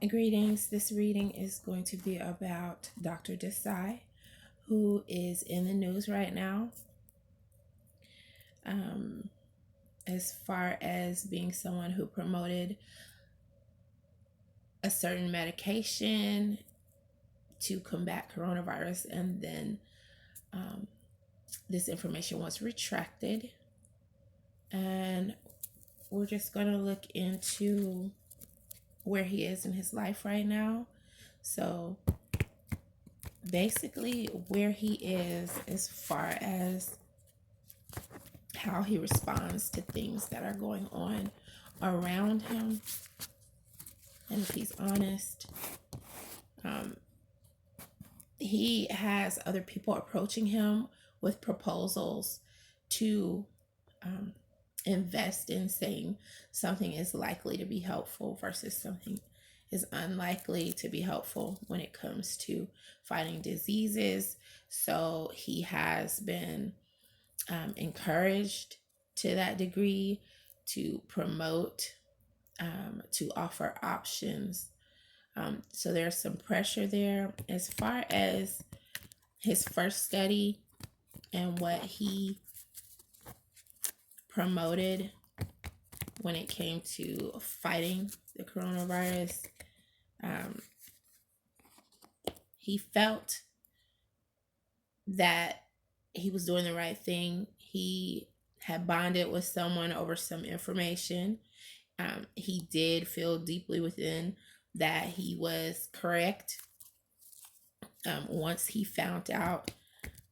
Greetings. This reading is going to be about Dr. Desai, who is in the news right now, as far as being someone who promoted a certain medication to combat coronavirus, and then this information was retracted. And we're just going to look into where he is in his life right now. So basically where he is as far as how he responds to things that are going on around him. And if he's honest, he has other people approaching him with proposals to invest in, saying something is likely to be helpful versus something is unlikely to be helpful when it comes to fighting diseases. So he has been encouraged to that degree to promote, to offer options. So there's some pressure there. As far as his first study and what he promoted when it came to fighting the coronavirus, he felt that he was doing the right thing. He had bonded with someone over some information. He did feel deeply within that he was correct. Once he found out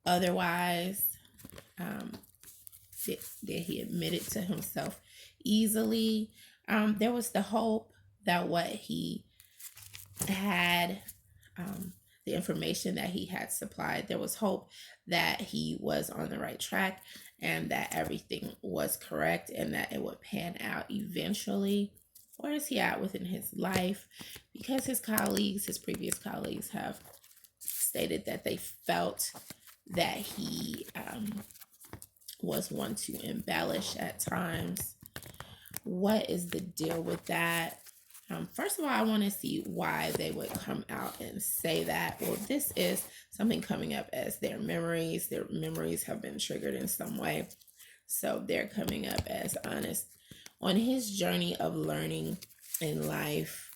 otherwise, that he admitted to himself easily. There was the hope that what he had, the information that he had supplied, there was hope that he was on the right track and that everything was correct and that it would pan out eventually. Where is he at within his life? Because his previous colleagues have stated that they felt that he was one to embellish at times. What is the deal with that? First of all, I want to see why they would come out and say that. Well, this is something coming up as their memories. Their memories have been triggered in some way. So they're coming up as honest. On his journey of learning in life,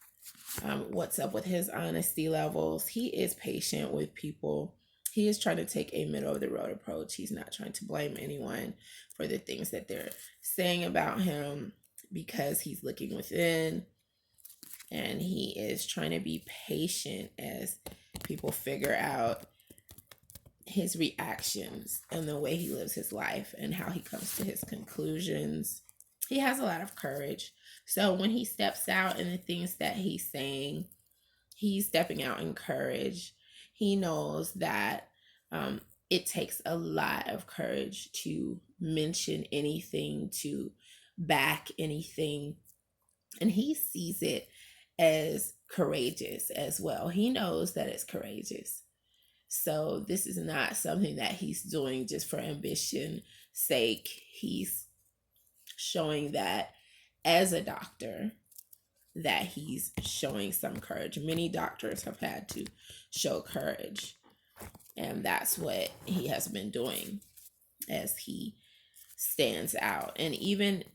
what's up with his honesty levels? He is patient with people. He is trying to take a middle of the road approach. He's not trying to blame anyone for the things that they're saying about him, because he's looking within and he is trying to be patient as people figure out his reactions and the way he lives his life and how he comes to his conclusions. He has a lot of courage. So when he steps out and the things that he's saying, he's stepping out in courage. He knows that it takes a lot of courage to mention anything, to back anything. And he sees it as courageous as well. He knows that it's courageous. So this is not something that he's doing just for ambition's sake. He's showing that as a doctor, that he's showing some courage. Many doctors have had to show courage, and that's what he has been doing as he stands out. And even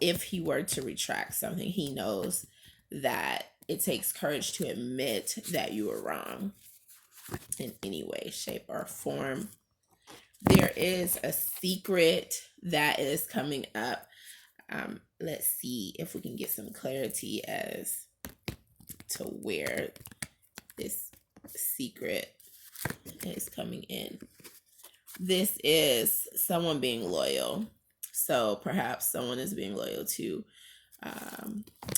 if he were to retract something, he knows that it takes courage to admit that you were wrong in any way, shape, or form. There is a secret that is coming up. Let's see if we can get some clarity as to where this secret is coming in. This is someone being loyal. So perhaps someone is being loyal to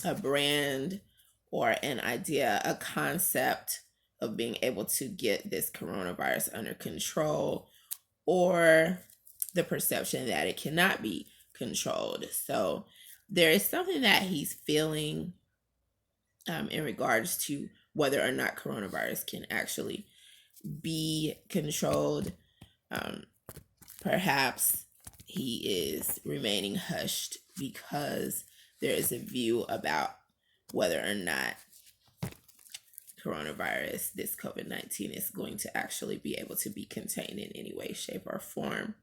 a brand or an idea, a concept of being able to get this coronavirus under control, or the perception that it cannot be controlled. So there is something that he's feeling in regards to whether or not coronavirus can actually be controlled. Perhaps he is remaining hushed because there is a view about whether or not coronavirus, this COVID-19, is going to actually be able to be contained in any way, shape, or form.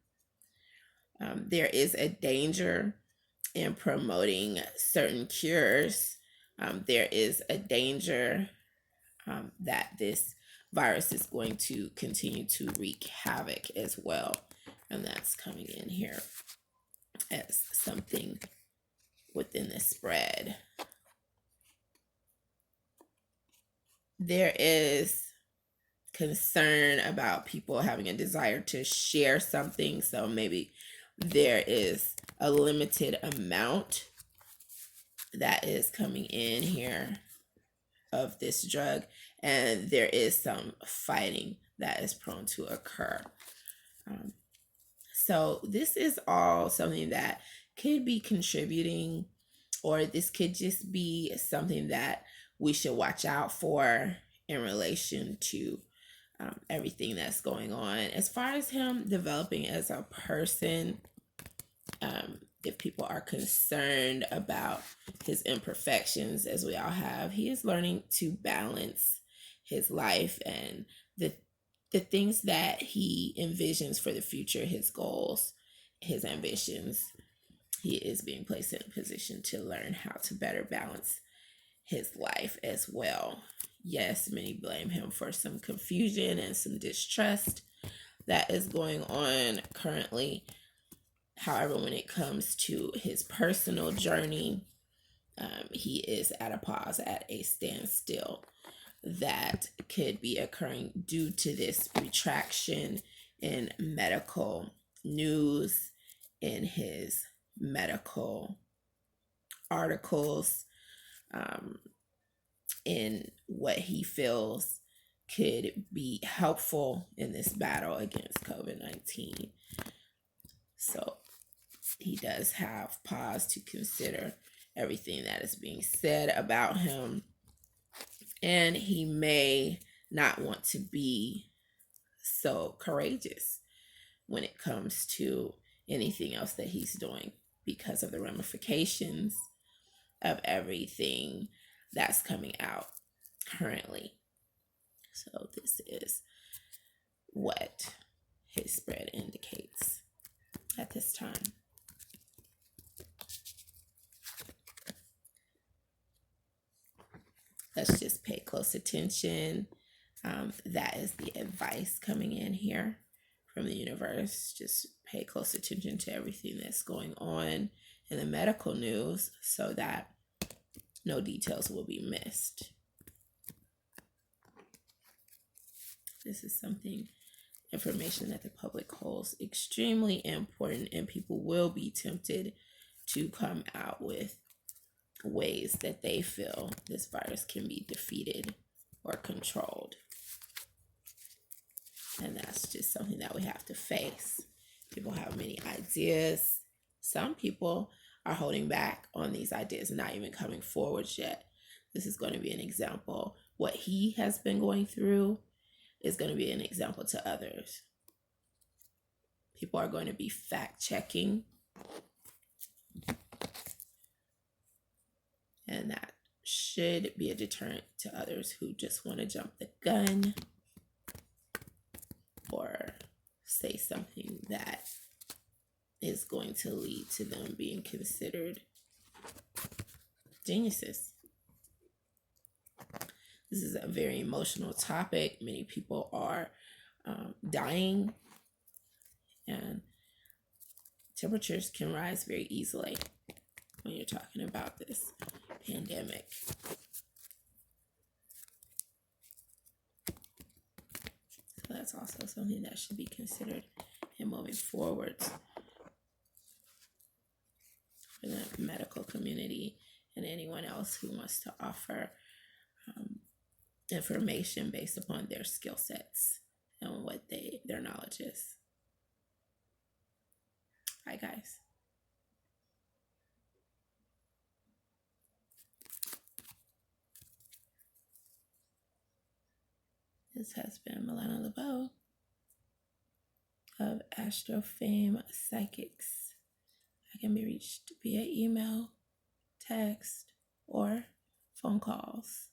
There is a danger in promoting certain cures. There is a danger that this virus is going to continue to wreak havoc as well. And that's coming in here as something within the spread. There is concern about people having a desire to share something. So maybe there is a limited amount that is coming in here of this drug, and there is some fighting that is prone to occur. So this is all something that could be contributing, or this could just be something that we should watch out for in relation to everything that's going on. As far as him developing as a person, if people are concerned about his imperfections, as we all have, he is learning to balance his life and the things that he envisions for the future, his goals, his ambitions. He is being placed in a position to learn how to better balance his life as well. Yes, many blame him for some confusion and some distrust that is going on currently. However, when it comes to his personal journey, he is at a pause, at a standstill that could be occurring due to this retraction in medical news, in his medical articles, in what he feels could be helpful in this battle against COVID-19. So he does have pause to consider everything that is being said about him, and he may not want to be so courageous when it comes to anything else that he's doing because of the ramifications of everything that's coming out currently. So this is what his spread indicates at this time. Let's just pay close attention. That is the advice coming in here from the universe. Just pay close attention to everything that's going on in the medical news so that no details will be missed. This is information that the public holds extremely important, and people will be tempted to come out with ways that they feel this virus can be defeated or controlled. And that's just something that we have to face. People have many ideas. Some people are holding back on these ideas and not even coming forward yet. This is going to be an example. What he has been going through is going to be an example to others. People are going to be fact-checking, and that should be a deterrent to others who just want to jump the gun or say something that is going to lead to them being considered geniuses. This is a very emotional topic. Many people are dying, and temperatures can rise very easily when you're talking about this pandemic. So that's also something that should be considered in moving forward for the medical community and anyone else who wants to offer information based upon their skill sets and what their knowledge is. Bye, guys. This has been Milena LeBeau of Astro Fame Psychics. I can be reached via email, text, or phone calls.